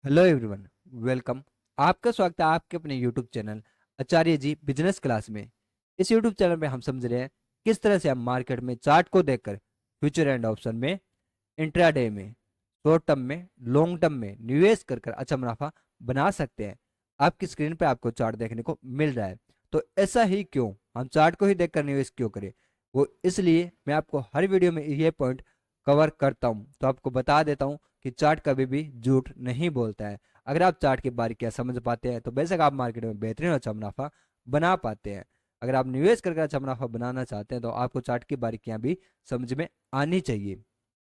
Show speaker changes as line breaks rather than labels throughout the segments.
Hello everyone. Welcome. आपका स्वागत है आपके अपने यूट्यूब चैनल आचार्य जी बिजनेस क्लास में। इस यूट्यूब चैनल में हम समझ रहे हैं किस तरह से हम मार्केट में चार्ट को देखकर फ्यूचर एंड ऑप्शन में, इंट्राडे में, शॉर्ट टर्म में, लॉन्ग टर्म में निवेश कर कर अच्छा मुनाफा बना सकते हैं। आपकी स्क्रीन पे आपको चार्ट देखने को मिल रहा है। तो ऐसा ही क्यों, हम चार्ट को ही देखकर निवेश क्यों करें? वो इसलिए मैं आपको हर वीडियो में ये पॉइंट कवर करता हूँ। तो आपको बता देता हूँ कि चार्ट कभी भी झूठ नहीं बोलता है। अगर आप चार्ट की बारीकियां समझ पाते हैं तो बेशक आप मार्केट में बेहतरीन और अच्छा मुनाफा बना पाते हैं। अगर आप निवेश करके अच्छा मुनाफा बनाना चाहते हैं तो आपको चार्ट की बारीकियां भी समझ में आनी चाहिए।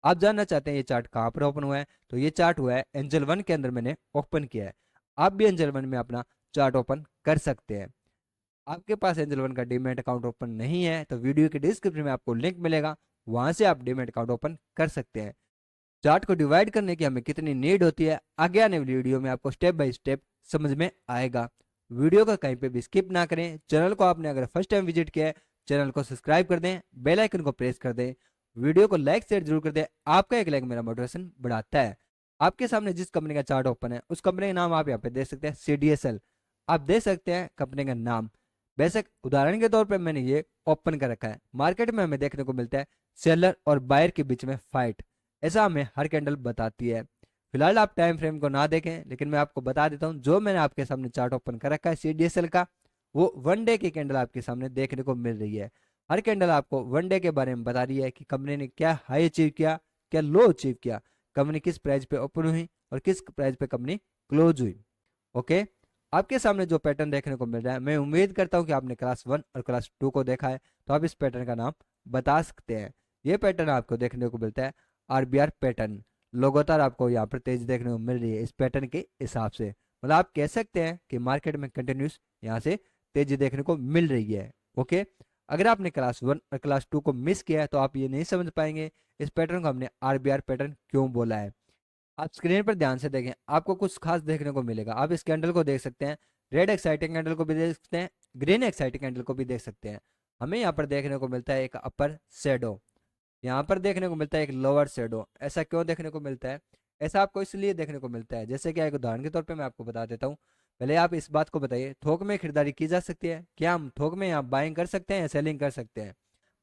आप जानना चाहते हैं ये चार्ट कहाँ पर ओपन हुआ है? तो ये चार्ट हुआ है एंजल वन के अंदर मैंने ओपन किया है। आप भी एंजल वन में अपना चार्ट ओपन कर सकते हैं। आपके पास एंजल वन का डीमैट अकाउंट ओपन नहीं है तो वीडियो के डिस्क्रिप्शन में आपको लिंक मिलेगा, वहां से आप डीमैट अकाउंट ओपन कर सकते हैं। चार्ट को डिवाइड करने की हमें कितनी नीड होती है आगे आने वाली वीडियो में आपको स्टेप बाय स्टेप समझ में आएगा। वीडियो को कहीं पे भी स्किप ना करें। चैनल को आपने अगर फर्स्ट टाइम विजिट किया है, चैनल को सब्सक्राइब कर दें, बेल आइकन को प्रेस कर दें, वीडियो को लाइक शेयर जरूर कर दें। आपका एक लाइक मेरा मोटिवेशन बढ़ाता है। आपके सामने जिस कंपनी का चार्ट ओपन है उस कंपनी का नाम आप यहाँ पे देख सकते हैं, CDSL। आप देख सकते हैं कंपनी का नाम। बेशक उदाहरण के तौर पर मैंने ये ओपन कर रखा है। मार्केट में हमें देखने को मिलता है सेलर और बायर के बीच में फाइट, ऐसा हमें हर कैंडल बताती है। फिलहाल आप टाइम फ्रेम को ना देखें, लेकिन मैं आपको बता देता हूं जो मैंने आपके सामने चार्ट ओपन कर रखा है CDSL का, वो वन डे की कैंडल आपके सामने देखने को मिल रही है। हर कैंडल आपको वन डे के बारे में बता रही है कि कंपनी ने क्या हाई अचीव किया, क्या लो अचीव किया, कंपनी किस प्राइस पे ओपन हुई और किस प्राइस पे कंपनी क्लोज हुई। ओके। आपके सामने जो पैटर्न देखने को मिल रहा है, मैं उम्मीद करता हूं कि आपने क्लास वन और क्लास टू को देखा है, तो आप इस पैटर्न का नाम बता सकते हैं। ये पैटर्न आपको देखने को मिलता है RBR पैटर्न। लगातार आपको यहाँ पर तेजी देखने को मिल रही है इस पैटर्न के हिसाब से। मतलब आप कह सकते हैं कि मार्केट में कंटिन्यूस यहाँ से तेजी देखने को मिल रही है। ओके। अगर आपने क्लास वन और क्लास टू को मिस किया है तो आप ये नहीं समझ पाएंगे इस पैटर्न को हमने RBR पैटर्न क्यों बोला है। आप स्क्रीन पर ध्यान से देखें, आपको कुछ खास देखने को मिलेगा। आप इस कैंडल को देख सकते हैं, रेड एक्साइटिंग कैंडल को भी देख सकते हैं, ग्रीन एक्साइटिंग कैंडल को भी देख सकते हैं। हमें यहाँ पर देखने को मिलता है एक अपर शेडो, यहाँ पर देखने को मिलता है एक लोअर शेडो। ऐसा क्यों देखने को मिलता है? ऐसा आपको इसलिए देखने को मिलता है, जैसे कि एक उदाहरण के तौर पे मैं आपको बता देता हूँ। पहले आप इस बात को बताइए, थोक में खरीदारी की जा सकती है क्या? हम थोक में यहाँ बाइंग कर सकते हैं या सेलिंग कर सकते हैं?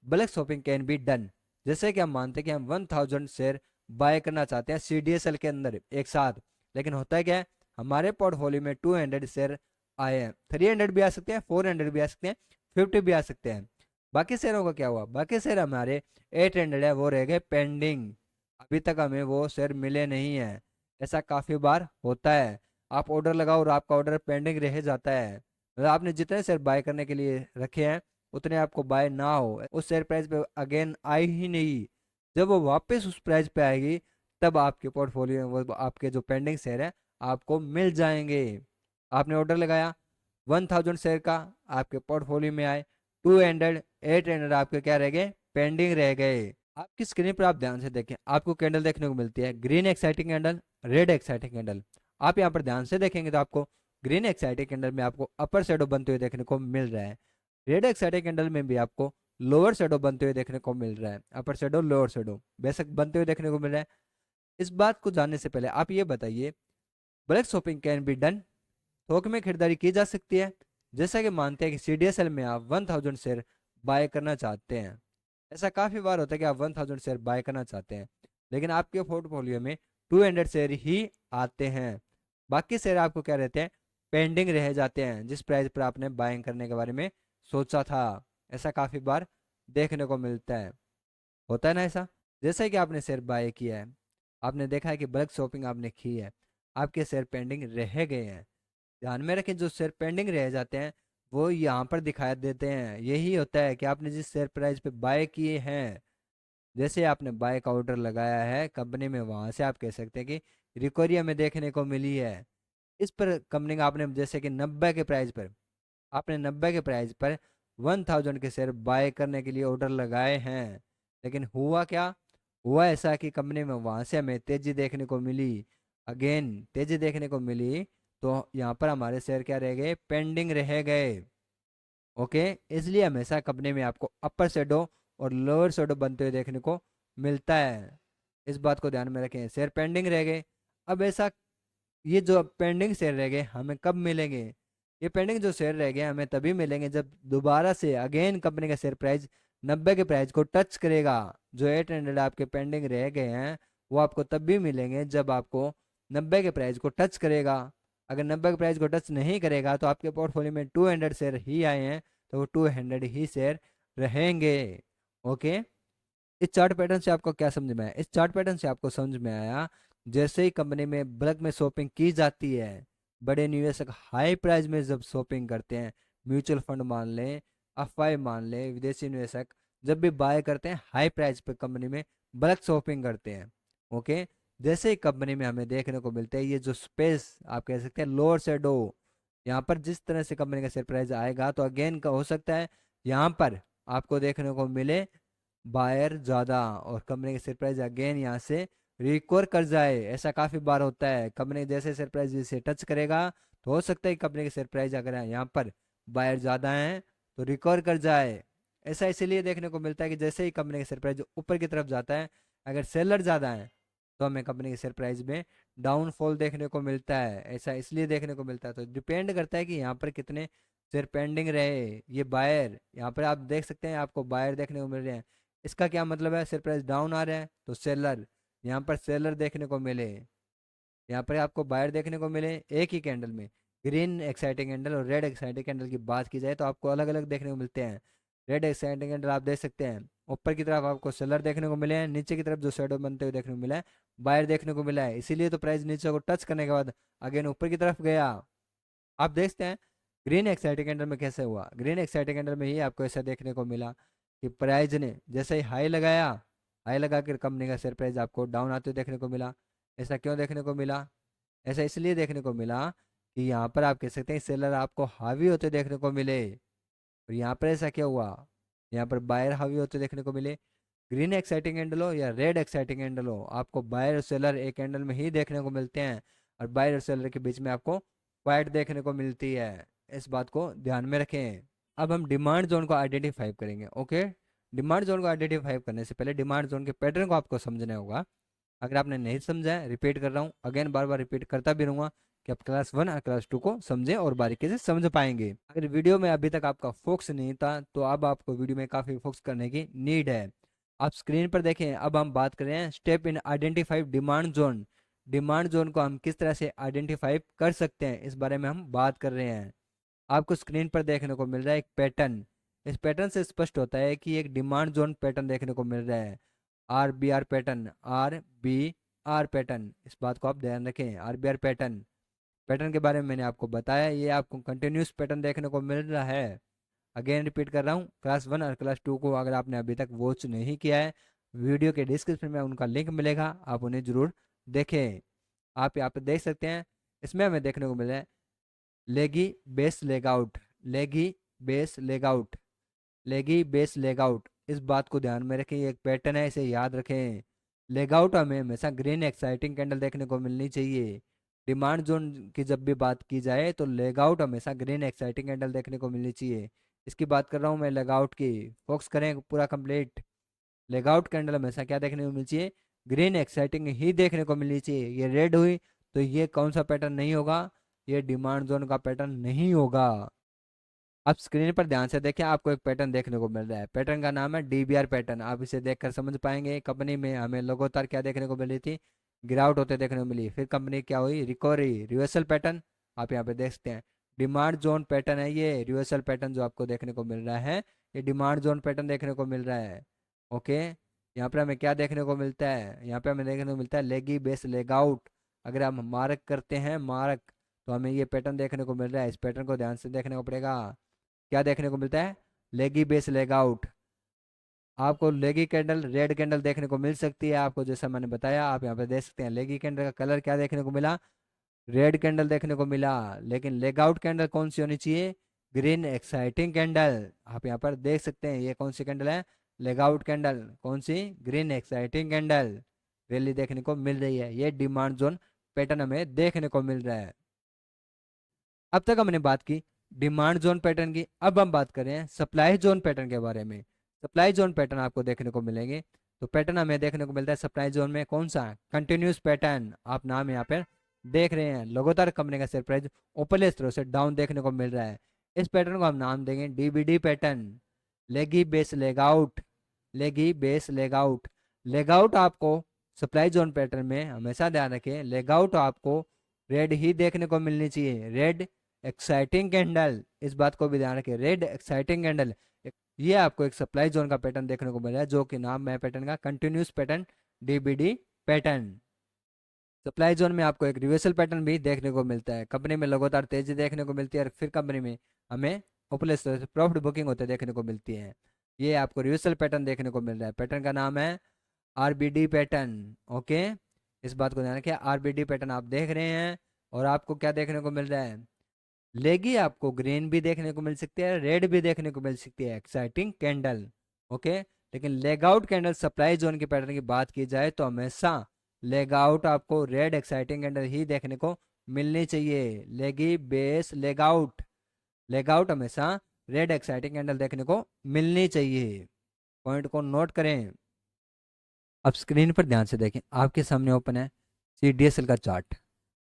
Bulk shopping can be done. जैसे कि हम मानते हैं कि हम 1000 शेयर बाय करना चाहते हैं CDSL के अंदर एक साथ, लेकिन होता है क्या है, हमारे पोर्टफोलियो में 200 शेयर आए हैं। 300 भी आ सकते हैं, 400 भी आ सकते हैं, 50 भी आ सकते हैं। बाकी शेयरों का क्या हुआ? बाकी शेयर हमारे 800 है, वो रह गए पेंडिंग। अभी तक हमें वो शेयर मिले नहीं है। ऐसा काफी बार होता है। आप ऑर्डर लगाओ और आपका ऑर्डर पेंडिंग रह जाता है। मतलब आपने जितने शेयर बाय करने के लिए रखे हैं उतने आपको बाय ना हो, उस शेयर प्राइस पे अगेन आई ही नहीं। जब वो वापस उस प्राइस पे आएगी तब आपके पोर्टफोलियो में वो आपके जो पेंडिंग शेयर है आपको मिल जाएंगे। आपने ऑर्डर लगाया 1000 शेयर का, आपके पोर्टफोलियो में आए 200, 800 आपके क्या रह गए? पेंडिंग रह गए। आपकी स्क्रीन पर आप ध्यान से देखें, आपको कैंडल देखने को मिलती है, green exciting candle, red exciting candle. आप यहाँ पर ध्यान से देखेंगे तो आपको ग्रीन एक्साइटिंग कैंडल में आपको अपर शेडो बनते हुए देखने को मिल रहा है। रेड एक्साइटिंग कैंडल में भी आपको लोअर शेडो बनते हुए देखने को मिल रहा है। अपर शेडो, लोअर शेडो बेशक बनते हुए देखने को मिल रहा है। इस बात को जानने से पहले आप ये बताइए, black shopping can be done? थोक में खरीदारी की जा सकती है? जैसा कि मानते हैं कि CDSL में आप 1000 शेयर बाय करना चाहते हैं। ऐसा काफी बार होता है कि आप 1000 शेयर बाय करना चाहते हैं, लेकिन आपके पोर्टफोलियो में 200 शेयर ही आते हैं। बाकी शेयर आपको क्या रहते हैं? पेंडिंग रह जाते हैं, जिस प्राइस पर आपने बाइंग करने के बारे में सोचा था। ऐसा काफी बार देखने को मिलता है, होता है ना ऐसा? जैसे कि आपने शेयर बाय किया है, आपने देखा है कि बल्क शॉपिंग आपने की है, आपके शेयर पेंडिंग रह गए हैं। ध्यान में रखें, जो शेयर पेंडिंग रह जाते हैं वो यहाँ पर दिखाई देते हैं। यही होता है कि आपने जिस शेयर प्राइस पे बाय किए हैं, जैसे आपने बाय का ऑर्डर लगाया है कंपनी में, वहां से आप कह सकते हैं कि रिकवरी हमें देखने को मिली है। इस पर कंपनी का आपने जैसे कि 90 के प्राइस पर, आपने 90 के प्राइस पर 1000 के शेयर बाय करने के लिए ऑर्डर लगाए हैं, लेकिन हुआ क्या? हुआ ऐसा कि कंपनी में वहां से हमें तेजी देखने को मिली, अगेन तेजी देखने को मिली, तो यहाँ पर हमारे शेयर क्या रह गए? पेंडिंग रह गए। ओके। इसलिए हमेशा कंपनी में आपको अपर शेडो और लोअर शेडो बनते हुए देखने को मिलता है। इस बात को ध्यान में रखें, शेयर पेंडिंग रह गए। अब ऐसा ये जो पेंडिंग शेयर रह गए हमें कब मिलेंगे? ये पेंडिंग जो शेयर रह गए हमें तभी मिलेंगे जब दोबारा से अगेन कंपनी का शेयर प्राइस 90 के प्राइस को टच करेगा। जो 800 आपके पेंडिंग रह गए हैं वो आपको तब भी मिलेंगे जब आपको 90 के प्राइस को टच करेगा। अगर 90 के प्राइस को टच नहीं करेगा तो आपके पोर्टफोलियो में 200 शेयर ही आए हैं, तो वो 200 ही शेयर रहेंगे। ओके, इस चार्ट पैटर्न से आपको क्या समझ में आया? इस चार्ट पैटर्न से आपको समझ में आया जैसे ही कंपनी में बल्क में शॉपिंग की जाती है, बड़े निवेशक हाई प्राइस में जब शॉपिंग करते हैं, म्यूचुअल फंड मान लें, एफआई मान लें, विदेशी निवेशक जब भी बाय करते हैं हाई प्राइस पे कंपनी में बल्क शॉपिंग करते हैं। ओके, जैसे ही कंपनी में हमें देखने को मिलता है ये जो स्पेस आप कह सकते हैं लोअर शेडो, यहाँ पर जिस तरह से कंपनी का शेयर प्राइस आएगा तो अगेन का हो सकता है यहाँ पर आपको देखने को मिले बायर ज़्यादा और कंपनी के शेयर प्राइस अगेन यहाँ से रिकवर कर जाए। ऐसा काफ़ी बार होता है, कंपनी जैसे शेयर प्राइस जिसे टच करेगा तो हो सकता है कंपनी के शेयर प्राइस अगर यहाँ पर बायर ज़्यादा हैं तो रिकवर कर जाए। ऐसा इसीलिए देखने को मिलता है कि जैसे ही कंपनी का शेयर प्राइस ऊपर की तरफ जाता है, अगर सेलर ज़्यादा है तो हमें कंपनी के शेयर प्राइस में डाउनफॉल देखने को मिलता है। ऐसा इसलिए देखने को मिलता है, तो डिपेंड करता है कि यहाँ पर कितने शेयर पेंडिंग रहे। ये बायर यहाँ पर आप देख सकते हैं, आपको बायर देखने को मिल रहे हैं। इसका क्या मतलब है? शेयर प्राइस डाउन आ रहा है तो सेलर, यहाँ पर सेलर देखने को मिले, यहाँ पर आपको बायर देखने को मिले एक ही कैंडल में। ग्रीन एक्साइटिंग कैंडल और रेड एक्साइटिंग कैंडल की बात की जाए तो आपको अलग अलग देखने को मिलते हैं। रेड एक्साइटिंग कैंडल आप देख सकते हैं, ऊपर की तरफ आपको सेलर देखने को मिले हैं, नीचे की तरफ जो शेडो बनते हुए देखने को मिला है बायर देखने को मिला है। इसीलिए तो प्राइस नीचे को टच करने के बाद अगेन ऊपर की तरफ गया। आप देखते हैं ग्रीन एक्साइटिंग कैंडल में कैसे हुआ। ग्रीन एक्साइटिंग कैंडल में ही आपको ऐसा देखने को मिला कि प्राइस ने जैसे ही हाई लगाया, हाई लगा कर कंपनी का शेयर प्राइस आपको डाउन आते हुए देखने को मिला। ऐसा क्यों देखने को मिला? ऐसा इसलिए देखने को मिला कि यहाँ पर आप कह सकते हैं सेलर आपको हावी होते देखने को मिले। और यहाँ पर ऐसा क्या हुआ? यहाँ पर बायर हावी होते देखने को मिले। ग्रीन एक्साइटिंग कैंडल हो या रेड एक्साइटिंग कैंडल हो, आपको बायर और सेलर एक कैंडल में ही देखने को मिलते हैं, और बायर और सेलर के बीच में आपको फाइट देखने को मिलती है। इस बात को ध्यान में रखें। अब हम डिमांड जोन को आइडेंटिफाई करेंगे। ओके, डिमांड जोन को आइडेंटिफाई करने से पहले डिमांड जोन के पैटर्न को आपको समझना होगा। अगर आपने नहीं समझा है, रिपीट कर रहा हूँ, अगेन बार बार रिपीट करता भी रहूंगा कि आप क्लास 1 और क्लास 2 को समझें और बारीकी से समझ पाएंगे। अगर वीडियो में अभी तक आपका फोकस नहीं था तो अब आपको वीडियो में काफ़ी फोकस करने की नीड है। आप स्क्रीन पर देखें, अब हम बात कर रहे हैं step in identify demand zone. Demand zone को हम किस तरह से आइडेंटिफाई कर सकते हैं इस बारे में हम बात कर रहे हैं। आपको स्क्रीन पर देखने को मिल रहा है एक पैटर्न। इस पैटर्न से स्पष्ट होता है कि एक डिमांड जोन पैटर्न देखने को मिल रहा है। RBR पैटर्न, RBR पैटर्न, इस बात को आप ध्यान रखें। RBR पैटर्न, पैटर्न के बारे में मैंने आपको बताया, ये आपको कंटिन्यूस पैटर्न देखने को मिल रहा है। अगेन रिपीट कर रहा हूँ, क्लास 1 और क्लास 2 को अगर आपने अभी तक वॉच नहीं किया है, वीडियो के डिस्क्रिप्शन में उनका लिंक मिलेगा, आप उन्हें जरूर देखें। आप यहाँ पे देख सकते हैं, इसमें हमें देखने को मिल रहा है लेगी बेस लेग आउट, लेगी बेस लेग आउट, लेगी बेस लेग आउट। इस बात को ध्यान में रखें, ये एक पैटर्न है, इसे याद रखें। लेग आउट हमें हमेशा ग्रीन एक्साइटिंग कैंडल देखने को मिलनी चाहिए। डिमांड जोन की जब भी बात की जाए तो लेग आउट हमेशा ग्रीन एक्साइटिंग कैंडल देखने को मिलनी चाहिए। इसकी बात कर रहा हूँ मैं लेग आउट की, फोकस करें पूरा कंप्लीट। लेग आउट कैंडल हमेशा क्या देखने को मिलनी चाहिए? ग्रीन एक्साइटिंग ही देखने को मिलनी चाहिए। ये रेड हुई तो ये कौन सा पैटर्न नहीं होगा? ये डिमांड जोन का पैटर्न नहीं होगा। आप स्क्रीन पर ध्यान से देखें, आपको एक पैटर्न देखने को मिल रहा है। पैटर्न का नाम है DBR पैटर्न। आप इसे देखकर समझ पाएंगे कंपनी में हमें लगातार क्या देखने को मिली थी? गिरावट होते देखने को मिली। फिर कंपनी क्या हुई? Recovery, reversal pattern. आप यहाँ पे देख सकते हैं डिमांड जोन पैटर्न है, ये रिवर्सल पैटर्न जो आपको देखने को मिल रहा है, ये डिमांड जोन पैटर्न देखने को मिल रहा है। ओके, यहाँ पर हमें क्या देखने को मिलता है? यहाँ पे हमें देखने को मिलता है लेगी बेस लेग आउट। अगर हम मार्क करते हैं मार्क, तो हमें ये पैटर्न देखने को मिल रहा है। इस पैटर्न को ध्यान से देखने को पड़ेगा। क्या देखने को मिलता है? लेगी बेस लेग आउट। आपको लेगी कैंडल, रेड कैंडल देखने को मिल सकती है, आपको जैसा मैंने बताया। आप यहाँ पे देख सकते हैं लेगी कैंडल का कलर क्या देखने को मिला? रेड कैंडल देखने को मिला। लेकिन लेग आउट कैंडल कौन सी होनी चाहिए? Green exciting candle. आप यहाँ पर देख सकते हैं ये कौन सी कैंडल है? Leg out candle. कौन सी? ग्रीन एक्साइटिंग कैंडल रैली देखने को मिल रही है। ये डिमांड जोन पैटर्न हमें देखने को मिल रहा है। अब तक हमने बात की डिमांड जोन पैटर्न की, अब हम बात करें सप्लाई जोन पैटर्न के बारे में। सप्लाई जोन पैटर्न आपको देखने को मिलेंगे। तो पैटर्न हमें देखने को मिलता है सप्लाई जोन में कौन सा? Continuous pattern. आप नाम यहाँ पर देख रहे हैं लगातार कंपनी का शेयर प्राइस ऊपरले स्तरों से डाउन देखने को मिल रहा है। इस पैटर्न को हम नाम देंगे DBD pattern, leggy base leg out, लेगी base leg out. Leg out आपको सप्लाई जोन पैटर्न में हमेशा ध्यान रखें, लेग आउट आपको रेड ही देखने को मिलनी चाहिए, रेड एक्साइटिंग कैंडल, इस बात को भी ध्यान रखें, रेड एक्साइटिंग कैंडल। ये आपको एक सप्लाई जोन का पैटर्न देखने को मिल रहा है, जो कि नाम है पैटर्न का continuous pattern, DBD pattern. Supply zone में आपको एक रिवर्सल पैटर्न भी देखने को मिलता है, कंपनी में लगातार तेजी देखने को मिलती है और फिर कंपनी में हमें ऊपरले स्तर से प्रॉफिट बुकिंग होते देखने को मिलती है। ये आपको रिवर्सल पैटर्न देखने को मिल रहा है, पैटर्न का नाम है आरबीडी पैटर्न। ओके, इस बात को ध्यान रखिए, आरबीडी पैटर्न आप देख रहे हैं और आपको क्या देखने को मिल रहा है, लेगी आपको ग्रीन भी देखने को मिल सकती है, रेड भी देखने को मिल सकती है, एक्साइटिंग कैंडल। ओके, लेकिन leg out candle supply zone के पैटर्न की बात की जाए तो हमेशा लेग आउट आपको रेड एक्साइटिंग कैंडल ही देखने को मिलनी चाहिए, लेगी base leg out, leg out हमेशा रेड एक्साइटिंग कैंडल देखने को मिलनी चाहिए। पॉइंट को नोट करें। अब स्क्रीन पर ध्यान से देखें, आपके सामने ओपन है सीडीएसएल का चार्ट।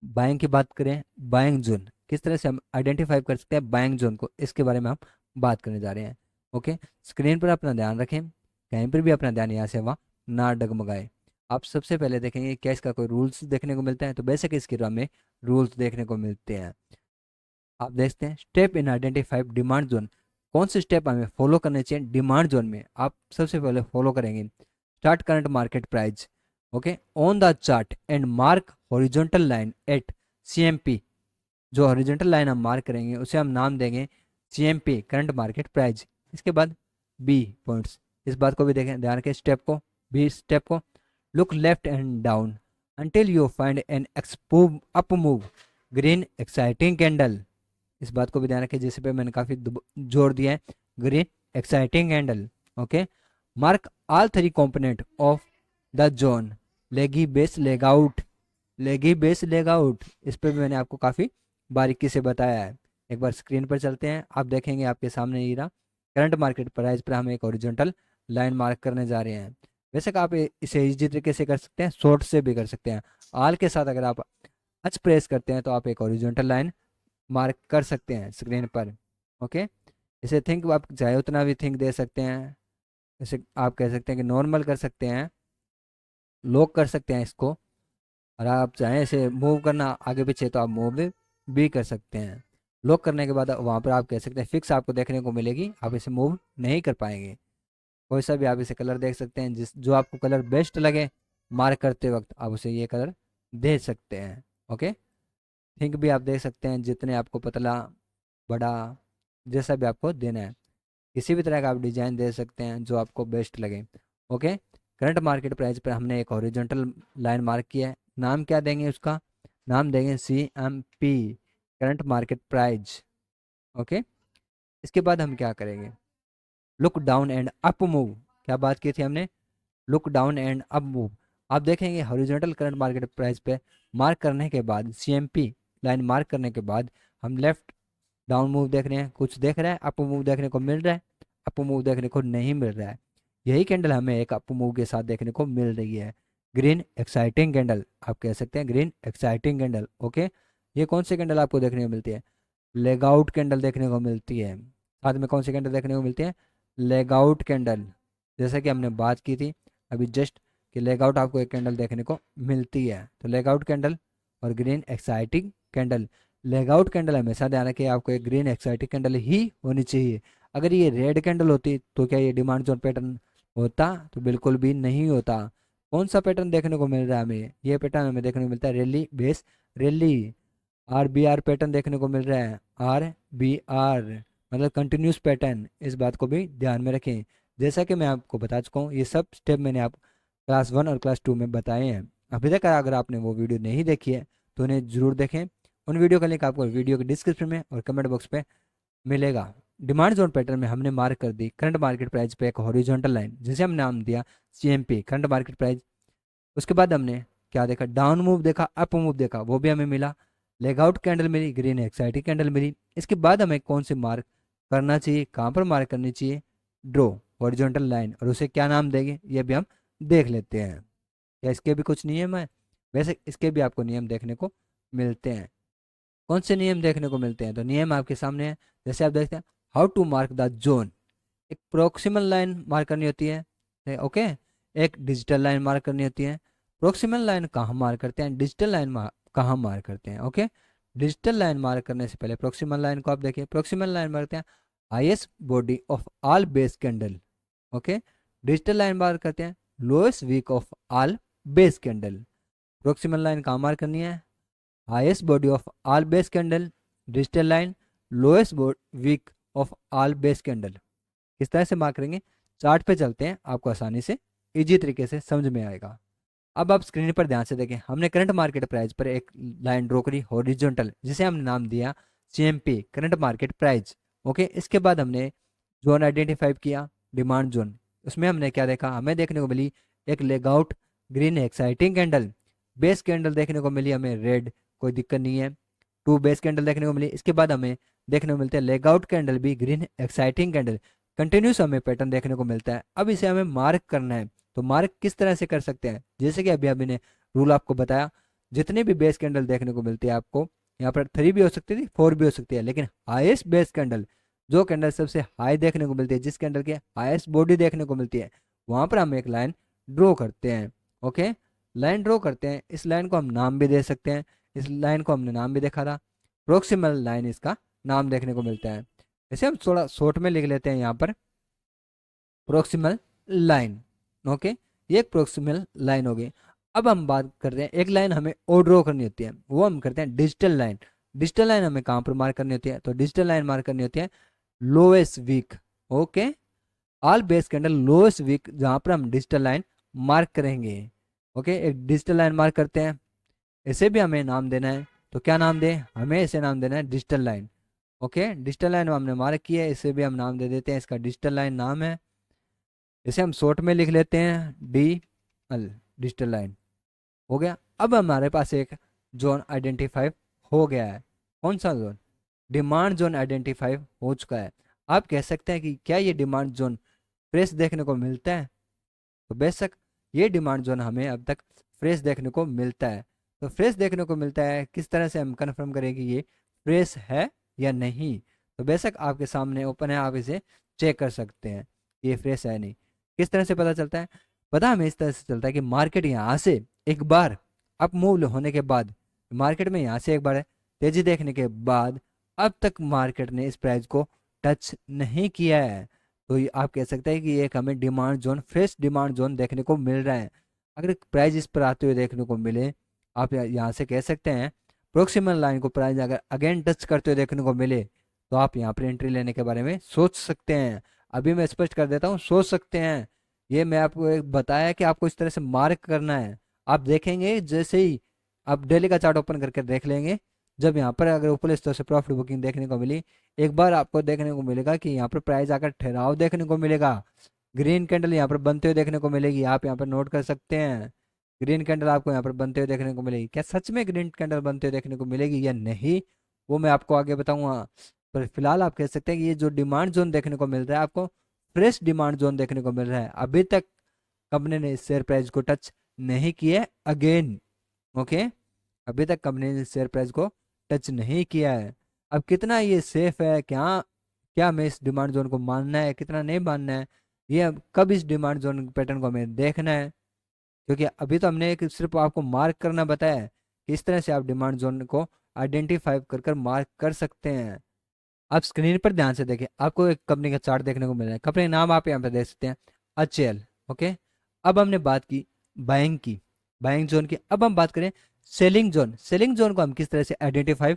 बाइंग की बात करें, बाइंग जोन किस तरह से हम आइडेंटिफाई कर सकते हैं बाइंग जोन को, इसके बारे में हम बात करने जा रहे हैं। ओके, स्क्रीन पर अपना ध्यान रखें, कहीं पर भी अपना ध्यान यहाँ से वहाँ ना डगमगाए। आप सबसे पहले देखेंगे क्या इसका कोई रूल्स देखने को मिलता है, तो बेसिक इसके में रूल्स देखने को मिलते हैं। आप देखते हैं step in identify demand zone, कौन से स्टेप हमें फॉलो करने चाहिए डिमांड जोन में। आप सबसे पहले फॉलो करेंगे start current market price, okay, on the chart and mark horizontal line at CMP. जो हॉरिजॉन्टल लाइन हम मार्क करेंगे उसे हम नाम देंगे सीएमपी करंट मार्केट प्राइस। इसके बाद बी पॉइंट्स, इस बात को भी देखें, ध्यान रखें स्टेप को, बी स्टेप को, look left and down until you find an up move green exciting candle. इस बात को भी ध्यान रखें, जिस पे मैंने काफी जोर दिया है, green exciting candle. Okay, mark all three component of the zone, leggy base leg out, लेगी बेस लेग आउट, इस पे भी मैंने आपको काफी बारीकी से बताया है। एक बार स्क्रीन पर चलते हैं, आप देखेंगे आपके सामने ही रहा करंट मार्केट प्राइस पर हम एक ओरिजेंटल लाइन मार्क करने जा रहे हैं। वैसे आप इसे इजी तरीके से कर सकते हैं, शॉर्ट से भी कर सकते हैं। आल के साथ अगर आप अच प्रेस करते हैं तो आप एक ओरिजेंटल लाइन मार्क कर सकते हैं स्क्रीन पर। ओके, इसे थिंक आप चाहे उतना भी थिंक दे सकते हैं, इसे आप कह सकते हैं कि नॉर्मल कर सकते हैं, लॉक कर सकते हैं इसको, और आप चाहें इसे मूव करना आगे पीछे तो आप मूव भी कर सकते हैं। लॉक करने के बाद वहाँ पर आप कह सकते हैं फिक्स आपको देखने को मिलेगी, आप इसे मूव नहीं कर पाएंगे। कोई सा भी आप इसे कलर देख सकते हैं, जिस जो आपको कलर बेस्ट लगे मार्क करते वक्त आप उसे ये कलर दे सकते हैं। ओके, थिंक भी आप देख सकते हैं, जितने आपको पतला बड़ा जैसा भी आपको देना है, किसी भी तरह का आप डिजाइन दे सकते हैं जो आपको बेस्ट लगे। ओके, करंट मार्केट प्राइस पर हमने एक हॉरिजॉन्टल लाइन मार्क किया है, नाम क्या देंगे उसका, नाम देंगे CMP current market price. Okay, इसके बाद हम क्या करेंगे, look down and up move, क्या बात की थी हमने, look down and up move. आप देखेंगे हॉरिजॉन्टल करंट मार्केट प्राइस पे मार्क करने के बाद, CMP लाइन मार्क करने के बाद हम लेफ्ट डाउन मूव देख रहे हैं, कुछ देख रहे हैं, अप मूव देखने को मिल रहा है, अप मूव देखने को नहीं मिल रहा है। यही कैंडल हमें एक अप मूव के साथ देखने को मिल रही है, ग्रीन एक्साइटिंग कैंडल, आप कह सकते हैं ग्रीन एक्साइटिंग कैंडल। ओके, ये कौन सी कैंडल आपको देखने को मिलती है, लेग आउट कैंडल देखने को मिलती है। साथ में कौन सी कैंडल देखने को मिलती है, लेग आउट कैंडल, जैसा कि हमने बात की थी अभी जस्ट कि लेग आउट आपको एक कैंडल देखने को मिलती है, तो लेग आउट कैंडल और green exciting candle. Leg out candle हमेशा ध्यान रखिए आपको एक ग्रीन एक्साइटिंग कैंडल ही होनी चाहिए। अगर ये रेड कैंडल होती तो क्या ये डिमांड जोन पैटर्न होता, तो बिल्कुल भी नहीं होता। कौन सा पैटर्न देखने को मिल रहा है हमें, ये पैटर्न हमें देखने को मिलता है rally base rally, RBR pattern देखने को मिल रहा है, RBR मतलब कंटिन्यूस पैटर्न, इस बात को भी ध्यान में रखें। जैसा कि मैं आपको बता चुका हूँ, ये सब स्टेप मैंने आप क्लास 1 और क्लास 2 में बताए हैं। अभी तक अगर आपने वो वीडियो नहीं देखी है तो उन्हें जरूर देखें, उन वीडियो का लिंक आपको वीडियो के डिस्क्रिप्शन में और कमेंट बॉक्स पे मिलेगा। डिमांड जोन पैटर्न में हमने मार्क कर दी करंट मार्केट प्राइस पे एक हॉरिजॉन्टल लाइन, जिसे हम नाम दिया CMP करंट मार्केट प्राइस। उसके बाद हमने क्या देखा, डाउन मूव देखा, अप मूव देखा, वो भी हमें मिला, लेग आउट कैंडल मिली, ग्रीन एक्साइटिंग कैंडल मिली। इसके बाद हमें कौन से मार्क करना चाहिए, कहाँ पर मार्क करनी चाहिए, ड्रॉ हॉरिजॉन्टल लाइन, और उसे क्या नाम देंगे ये भी हम देख लेते हैं। क्या इसके भी कुछ नियम है, वैसे इसके भी आपको नियम देखने को मिलते हैं। कौन से नियम देखने को मिलते हैं? तो नियम आपके सामने है। जैसे आप देखते हैं, how to mark the zone. एक प्रोक्सिमल लाइन मार्क करनी होती है, ओके। एक डिजिटल लाइन मार्क करनी होती है। प्रोक्सिमल लाइन कहाँ मार्क करते हैं, डिजिटल लाइन कहाँ मार्क करते हैं, ओके। डिजिटल लाइन मार्क करने से पहले प्रोक्सिमल लाइन को आप देखिए। प्रोक्सिमल लाइन मारते हैं highest body of all base candle, okay. Digital line mark करते हैं lowest wick of all base candle. Proximal line कहाँ मार्क करनी है? Highest body of all base candle. Digital line lowest wick of all base candle. किस तरह से mark करेंगे? Chart पे चलते हैं, आपको आसानी से इजी तरीके से समझ में आएगा। अब आप स्क्रीन पर ध्यान से देखें, हमने करंट मार्केट प्राइस पर एक लाइन ड्रॉ करी हॉरिजॉन्टल, जिसे हमने नाम दिया CMP, current market price, okay. इसके बाद हमने जोन आइडेंटिफाई किया, डिमांड जोन। उसमें हमने क्या देखा? हमें देखने को मिली एक leg out green exciting candle. Base candle देखने को मिली हमें रेड, कोई दिक्कत नहीं है। 2 बेस कैंडल देखने को मिली। इसके बाद हमें देखने को मिलते हैं लेगआउट कैंडल भी ग्रीन एक्साइटिंग कैंडल। कंटिन्यूस हमें पैटर्न देखने को मिलता है। अब इसे हमें मार्क करना है। तो मार्क किस तरह से कर सकते हैं? जैसे कि अभी अभी ने रूल आपको बताया, जितने भी बेस कैंडल देखने को मिलती है आपको, यहाँ पर 3 भी हो सकती थी, 4 भी हो सकती है, लेकिन हाईएस्ट बेस कैंडल, जो कैंडल सबसे हाई देखने को मिलती है, जिस कैंडल की हाईएस्ट बॉडी देखने को मिलती है, वहां पर हम एक लाइन ड्रॉ करते हैं, ओके। लाइन ड्रॉ करते हैं। इस लाइन को हम नाम भी दे सकते हैं। इस लाइन को हमने नाम भी देखा था, प्रोक्सिमल लाइन इसका नाम देखने को मिलता है। इसे हम थोड़ा शॉर्ट में लिख लेते हैं यहाँ पर, प्रोक्सिमल लाइन, ओके। ये एक प्रोक्सिमल लाइन होगी। अब हम बात करते हैं, एक लाइन हमें और ड्रॉ करनी होती है, वो हम करते हैं डिजिटल लाइन। डिजिटल लाइन हमें कहाँ पर मार्क करनी होती है? तो डिजिटल लाइन मार्क करनी होती है lowest wick, okay. All base candle lowest wick, जहाँ पर हम डिजिटल लाइन मार्क करेंगे, ओके। एक डिजिटल लाइन मार्क करते हैं। इसे भी हमें नाम देना है। तो क्या नाम दें? हमें इसे नाम देना है digital line, okay. Digital line हमने मार्क किया है, इसे भी हम नाम दे देते हैं, इसका डिजिटल लाइन नाम है। इसे हम शॉर्ट में लिख लेते हैं DL, डिजिटल लाइन, हो गया। अब हमारे पास एक जोन आइडेंटिफाई हो गया है। कौन सा जोन? डिमांड जोन आइडेंटिफाई हो चुका है। आप कह सकते हैं कि क्या ये डिमांड जोन फ्रेश देखने को मिलता है? तो बेशक ये डिमांड जोन हमें अब तक फ्रेश देखने को मिलता है। तो फ्रेश देखने को मिलता है, किस तरह से हम कंफर्म करें कि ये फ्रेश है या नहीं? तो बेशक आपके सामने ओपन है, आप इसे चेक कर सकते हैं ये फ्रेश है नहीं। किस तरह से पता चलता है? पता हमें इस तरह से चलता है कि मार्केट यहाँ से एक बार अप मूव होने के बाद, मार्केट में यहाँ से एक बार तेजी देखने के बाद, अब तक मार्केट ने इस प्राइस को टच नहीं किया है। तो ये आप कह सकते हैं कि एक हमें demand zone, fresh demand zone देखने को मिल रहा है। अगर प्राइस इस पर आते हुए देखने को मिले, आप यहाँ से कह सकते हैं प्रोक्सिमल लाइन को प्राइस अगर अगेन टच करते हुए देखने को मिले, तो आप यहाँ पर एंट्री लेने के बारे में सोच सकते हैं। अभी मैं स्पष्ट कर देता हूँ, सोच सकते हैं। ये मैं आपको एक बताया कि आपको इस तरह से मार्क करना है। आप देखेंगे जैसे ही आप डेली का चार्ट ओपन करके देख लेंगे, जब यहाँ पर अगर ऊपर इस तरह से प्रॉफिट बुकिंग देखने को मिली, एक बार आपको देखने को मिलेगा कि यहाँ पर प्राइस आकर ठहराव देखने को मिलेगा। ग्रीन कैंडल यहाँ पर बनते हुए देखने को मिलेगी, आप यहाँ पर नोट कर सकते हैं। ग्रीन कैंडल आपको यहाँ पर बनते हुए देखने को मिलेगी। क्या सच में ग्रीन कैंडल बनते हुए देखने को मिलेगी या नहीं, वो मैं आपको आगे बताऊंगा। पर फिलहाल आप कह सकते हैं कि ये जो डिमांड जोन देखने को मिल रहा है आपको, फ्रेश डिमांड जोन देखने को मिल रहा है। अभी तक कंपनी ने इस शेयर प्राइस को टच नहीं किया अगेन, ओके। अभी तक कंपनी ने शेयर प्राइस को टच नहीं किया है। अब कितना ये सेफ है, क्या क्या हमें इस डिमांड जोन को मानना है, कितना नहीं मानना है, ये अब कब इस डिमांड जोन पैटर्न को हमें देखना है। क्योंकि अभी तो हमने एक सिर्फ आपको मार्क करना बताया है कि इस तरह से आप डिमांड जोन को आइडेंटिफाई कर कर मार्क कर सकते हैं। आप स्क्रीन पर ध्यान से देखें, आपको एक कंपनी का चार्ट देखने को मिल रहा है। कंपनी का नाम आप यहाँ पे देख सकते हैं, HL, ओके। अब हमने बात की बाइंग जोन की। अब हम बात करें सेलिंग जोन। सेलिंग जोन को हम किस तरह से आइडेंटिफाई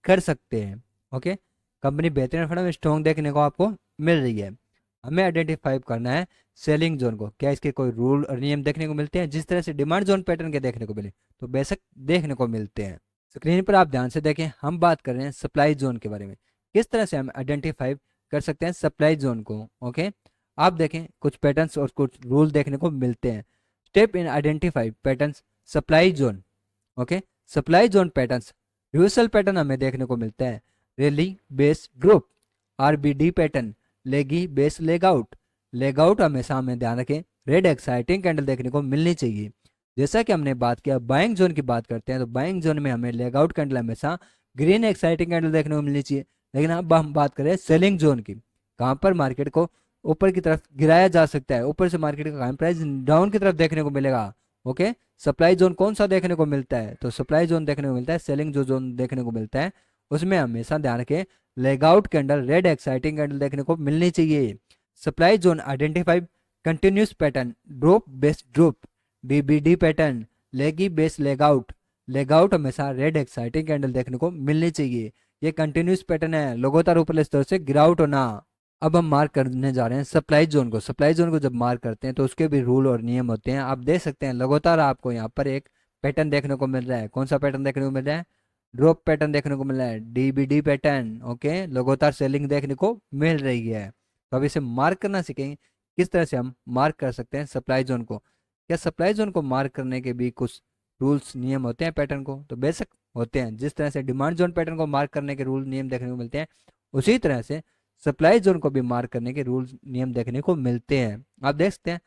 कर सकते हैं, ओके। कंपनी बेहतरीन फंड में स्ट्रॉन्ग देखने को आपको मिल रही है, हमें आइडेंटिफाई करना है सेलिंग जोन को। क्या इसके कोई रूल और नियम देखने को मिलते हैं जिस तरह से डिमांड जोन पैटर्न के देखने को मिले? तो बेशक देखने को मिलते हैं। स्क्रीन पर आप ध्यान से देखें, हम बात कर रहे हैं सप्लाई जोन के बारे में। किस तरह से हम आइडेंटिफाई कर सकते हैं सप्लाई जोन को, ओके। आप देखें कुछ पैटर्न्स और कुछ रूल देखने को मिलते हैं। Step in identify patterns supply zone, okay. Supply zone patterns, reversal pattern हमें देखने को मिलता है। Rally base drop, RBD pattern, leggy base leg out. Leg out हमेशा हमें ध्यान रखें रेड एक्साइटिंग कैंडल देखने को मिलनी चाहिए। जैसा कि हमने बात किया बाइंग जोन की बात करते हैं, तो बाइंग जोन में हमें लेगआउट कैंडल हमेशा ग्रीन एक्साइटिंग कैंडल देखने को मिलनी चाहिए। लेकिन अब हम बात करें सेलिंग जोन की, कहाँ पर मार्केट को ऊपर की तरफ गिराया जा सकता है, ऊपर से मार्केट का प्राइस डाउन की तरफ देखने को मिलेगा। ओके, सप्लाई जोन कौन सा देखने को मिलता है, तो सप्लाई जोन देखने को मिलता है, सेलिंग जो जोन देखने को मिलता है उसमें हमेशा ध्यान रखें लेगआउट कैंडल रेड एक्साइटिंग कैंडल देखने को मिलनी चाहिए। Supply zone identify continuous pattern drop base drop, DBD pattern, leggy base लेगआउट, लेगआउट हमेशा रेड एक्साइटिंग कैंडल देखने को मिलनी चाहिए। ये कंटिन्यूस पैटर्न है, लगातार ऊपर स्तर से गिरावट होना। अब हम मार्क करने जा रहे हैं सप्लाई जोन को। सप्लाई जोन को जब मार्क करते हैं तो उसके भी रूल और नियम होते हैं। आप देख सकते हैं लगातार आपको यहाँ पर एक पैटर्न देखने को मिल रहा है। कौन सा पैटर्न देखने को मिल रहा है, ड्रॉप पैटर्न देखने को मिल रहा है, डीबीडी पैटर्न। ओके, लगातार सेलिंग देखने को मिल रही है। तो अब इसे मार्क करना सीखेंगे किस तरह से हम मार्क कर सकते हैं सप्लाई जोन को। क्या सप्लाई जोन को मार्क करने के भी कुछ रूल्स नियम होते हैं पैटर्न को, तो बेशक होते हैं। जिस तरह से डिमांड जोन पैटर्न को मार्क करने के रूल नियम देखने को मिलते हैं, उसी तरह से सप्लाई जोन को भी मार्क करने के रूल नियम देखने को मिलते हैं। आप देख सकते हैं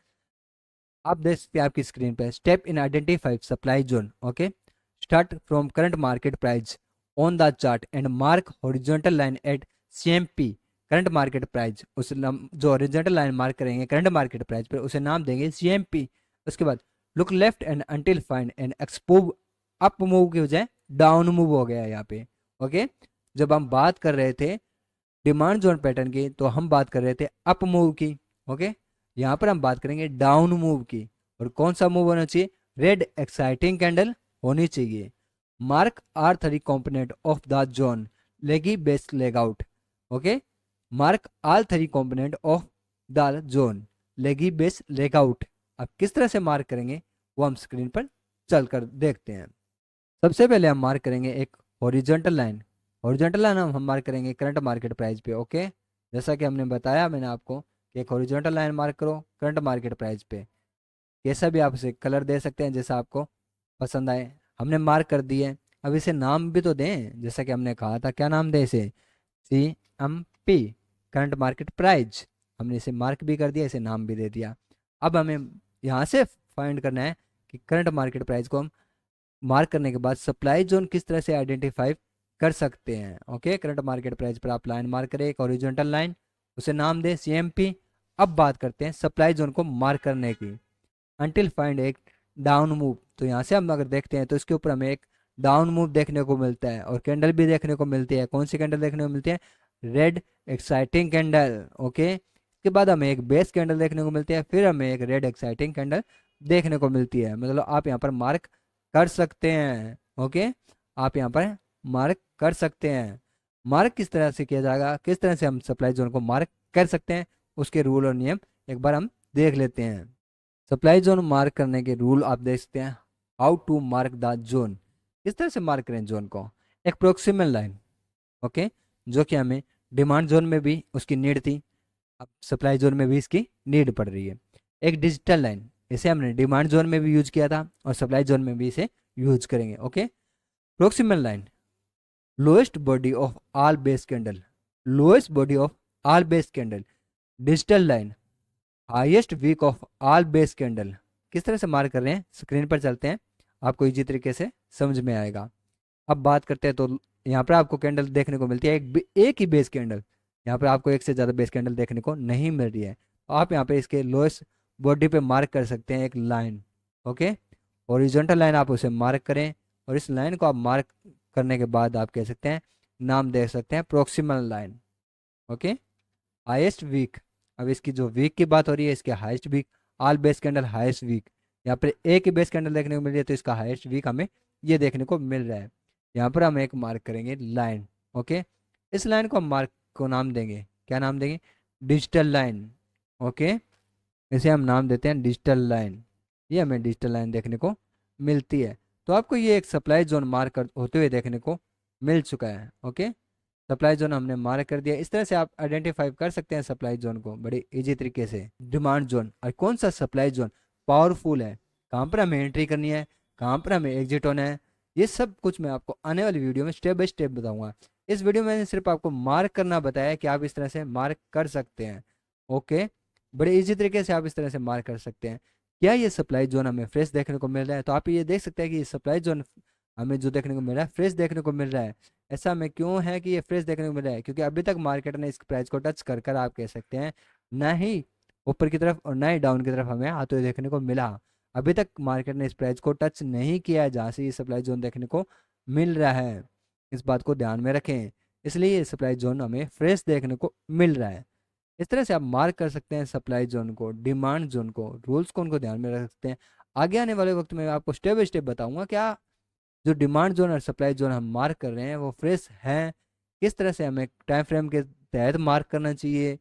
आपकी स्क्रीन पे step in identify supply zone. Okay, start from current market price on the chart and mark horizontal line at CMP current market price. जो हॉरिजॉन्टल लाइन मार्क करेंगे करंट मार्केट प्राइस पर उसे नाम देंगे सीएमपी। उसके बाद look left and until find and explosive, up move की बजाय डाउन मूव हो गया है यहाँ पे। ओके, जब हम बात कर रहे थे डिमांड जोन पैटर्न की तो हम बात कर रहे थे अप मूव की। ओके, यहाँ पर हम बात करेंगे डाउन मूव की। और कौन सा मूव होना चाहिए, रेड एक्साइटिंग कैंडल होनी चाहिए। Mark all three component of the zone, leggy base leg out. Okay, mark all three component of the zone, leggy base leg out. अब किस तरह से मार्क करेंगे वो हम स्क्रीन पर चलकर देखते हैं। सबसे पहले हम मार्क करेंगे एक हॉरिजॉन्टल लाइन। हॉरिजॉन्टल लाइन हम मार्क करेंगे करंट मार्केट प्राइस पे। ओके, जैसा कि हमने बताया मैंने आपको कि एक हॉरिजॉन्टल लाइन मार्क करो करंट मार्केट प्राइस पे। कैसा भी आप इसे कलर दे सकते हैं जैसा आपको पसंद आए। हमने मार्क कर दिए, अब इसे नाम भी तो दें, जैसा कि हमने कहा था। क्या नाम दें इसे, CMP करंट मार्केट प्राइस। हमने इसे मार्क भी कर दिया, इसे नाम भी दे दिया। अब हमें यहाँ से फाइंड करना है कि करंट मार्केट प्राइस को हम मार्क करने के बाद सप्लाई जोन किस तरह से आइडेंटिफाई कर सकते हैं। ओके, करंट मार्केट प्राइस पर आप लाइन मार्क करें एक हॉरिजॉन्टल लाइन, उसे नाम दें CMP। अब बात करते हैं सप्लाई जोन को मार्क करने की। अंटिल फाइंड एक डाउन मूव, तो यहाँ से हम अगर देखते हैं तो इसके ऊपर हमें एक डाउन मूव देखने को मिलता है और कैंडल भी देखने को मिलती है। कौन सी कैंडल देखने को मिलती है, रेड एक्साइटिंग कैंडल। ओके, इसके बाद हमें एक बेस कैंडल देखने को मिलती है, फिर हमें एक रेड एक्साइटिंग कैंडल देखने को मिलती है। मतलब आप यहाँ पर मार्क कर सकते हैं। ओके, आप यहाँ पर मार्क कर सकते हैं। मार्क किस तरह से किया जाएगा, किस तरह से हम सप्लाई जोन को मार्क कर सकते हैं, उसके रूल और नियम एक बार हम देख लेते हैं। सप्लाई जोन मार्क करने के रूल आप देख सकते हैं। How to mark the zone, किस तरह से मार्क करें जोन को, एक प्रोक्सिमल लाइन। ओके, जो कि हमें डिमांड जोन में भी उसकी नीड थी, अब सप्लाई जोन में भी इसकी नीड पड़ रही है। एक डिजिटल लाइन, इसे हमने डिमांड जोन में भी यूज किया था और सप्लाई जोन में भी इसे यूज करेंगे। Okay, proximal line, lowest body of all base candle, lowest body of all base candle. Digital line, highest wick of all base candle. किस तरह से मार्क कर रहे हैं स्क्रीन पर चलते हैं, आपको इजी तरीके से समझ में आएगा। अब बात करते हैं तो यहाँ पर आपको कैंडल देखने को मिलती है एक ही बेस कैंडल। यहाँ पर आपको एक से ज़्यादा बेस कैंडल देखने को नहीं मिल रही है। तो आप यहाँ पे इसके लोएस्ट बॉडी पे मार्क कर सकते हैं एक लाइन। ओके, हॉरिजॉन्टल लाइन आप उसे मार्क करें और इस लाइन को आप मार्क करने के बाद आप कह सकते हैं, नाम दे सकते हैं proximal line. Okay, highest wick, अब इसकी जो वीक की बात हो रही है इसके highest wick, all base candle highest wick. यहाँ पर एक ही बेस कैंडल देखने को मिल रही है तो इसका हाईएस्ट वीक हमें ये देखने को मिल रहा है। यहाँ पर हम एक मार्क करेंगे लाइन। ओके, इस लाइन को हम मार्क को नाम देंगे, क्या नाम देंगे, डिजिटल लाइन। ओके, इसे हम नाम देते हैं डिजिटल लाइन। ये हमें डिजिटल लाइन देखने को मिलती है। तो आपको ये एक सप्लाई जोन मार्क होते हुए देखने को मिल चुका है। ओके, सप्लाई जोन हमने मार्क कर दिया। इस तरह से आप आइडेंटिफाई कर सकते हैं सप्लाई जोन को बड़े इजी तरीके से। डिमांड जोन और कौन सा सप्लाई जोन पावरफुल है, कहाँ पर हमें एंट्री करनी है, कहाँ पर हमें एग्जिट होना है, ये सब कुछ मैं आपको आने वाली वीडियो में स्टेप बाय स्टेप बताऊंगा। इस वीडियो में मैंने सिर्फ आपको मार्क करना बताया कि आप इस तरह से मार्क कर सकते हैं। ओके, बड़े इजी तरीके से आप इस तरह से मार्क कर सकते हैं। क्या ये सप्लाई जोन हमें फ्रेश देखने को मिल रहा है? तो आप ये देख सकते हैं कि ये सप्लाई जोन हमें जो देखने को मिल रहा है फ्रेश देखने को मिल रहा है। ऐसा हमें क्यों है कि ये फ्रेश देखने को मिल रहा है? क्योंकि अभी तक मार्केट ने इस प्राइस को टच कर कर आप कह सकते हैं ना ही ऊपर की तरफ और ना ही डाउन की तरफ हमें आते हुए देखने को मिला। अभी तक मार्केट ने इस प्राइस को टच नहीं किया है जहाँ से ये सप्लाई जोन देखने को मिल रहा है। इस बात को ध्यान में रखें, इसलिए ये सप्लाई जोन हमें फ्रेश देखने को मिल रहा है। इस तरह से आप मार्क कर सकते हैं सप्लाई जोन को, डिमांड जोन को, रूल्स को उनको ध्यान में रख सकते हैं। आगे आने वाले वक्त में मैं आपको स्टेप बाय स्टेप बताऊंगा क्या जो डिमांड जोन और सप्लाई जोन हम मार्क कर रहे हैं वो फ्रेश हैं, किस तरह से हमें टाइम फ्रेम के तहत मार्क करना चाहिए,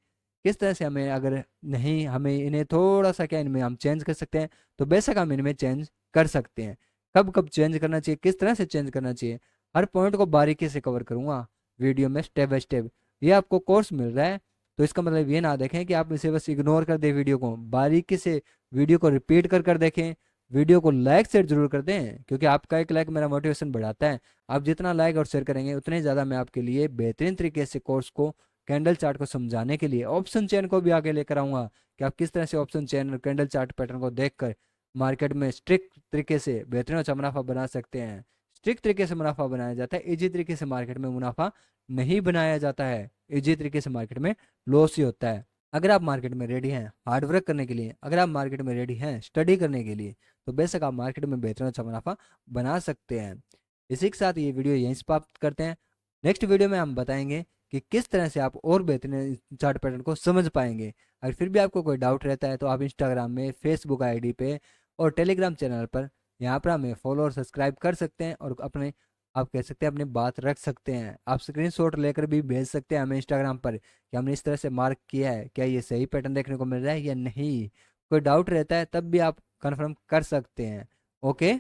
किस तरह से हमें अगर नहीं हमें इन्हें थोड़ा सा क्या इनमें हम चेंज कर सकते हैं तो बेशक हम इनमें चेंज कर सकते हैं। कब कब चेंज करना चाहिए, किस तरह से चेंज करना चाहिए, हर पॉइंट को बारीकी से कवर करूंगा वीडियो में स्टेप बाय स्टेप। ये आपको कोर्स मिल रहा है तो इसका मतलब ये ना देखें कि आप इसे बस इग्नोर कर दें, वीडियो को बारीकी से वीडियो को रिपीट कर देखें। वीडियो को लाइक शेयर जरूर कर दें क्योंकि आपका एक लाइक मेरा मोटिवेशन बढ़ाता है। आप जितना लाइक और शेयर करेंगे उतने ही ज़्यादा मैं आपके लिए बेहतरीन तरीके से कोर्स को कैंडल चार्ट को समझाने के लिए ऑप्शन चेन को भी आगे लेकर आऊँगा कि आप किस तरह से ऑप्शन चेन और कैंडल चार्ट पैटर्न को देखकर मार्केट में स्ट्रिक्ट तरीके से बेहतरीन अच्छा मुनाफा बना सकते हैं। स्ट्रिक्ट तरीके से मुनाफा बनाया जाता है, इजी तरीके से मार्केट में मुनाफा नहीं बनाया जाता है। इजी तरीके से मार्केट में लॉस ही होता है। अगर आप मार्केट में रेडी हैं हार्ड वर्क करने के लिए, अगर आप मार्केट में रेडी हैं स्टडी करने के लिए, तो बेशक आप मार्केट में बेहतरीन अच्छा मुनाफा बना सकते हैं। इसी के साथ ये वीडियो यहीं समाप्त करते हैं। नेक्स्ट वीडियो में हम बताएंगे कि किस तरह से आप और बेहतरीन चार्ट पैटर्न को समझ पाएंगे। अगर फिर भी आपको कोई डाउट रहता है तो आप इंस्टाग्राम में, फेसबुक आईडी पे और टेलीग्राम चैनल पर यहाँ पर हमें फॉलो और सब्सक्राइब कर सकते हैं और अपने आप कह सकते हैं अपनी बात रख सकते हैं। आप स्क्रीनशॉट लेकर भी भेज सकते हैं हमें इंस्टाग्राम पर कि हमने इस तरह से मार्क किया है, क्या ये सही पैटर्न देखने को मिल रहा है या नहीं। कोई डाउट रहता है तब भी आप कंफर्म कर सकते हैं। ओके,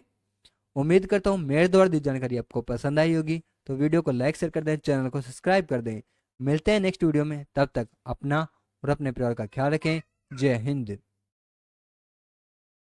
उम्मीद करता हूँ मेरे द्वारा दी जानकारी आपको पसंद आई होगी। तो वीडियो को लाइक शेयर कर दें, चैनल को सब्सक्राइब कर दें। मिलते हैं नेक्स्ट वीडियो में, तब तक अपना और अपने परिवार का ख्याल रखें। जय हिंद।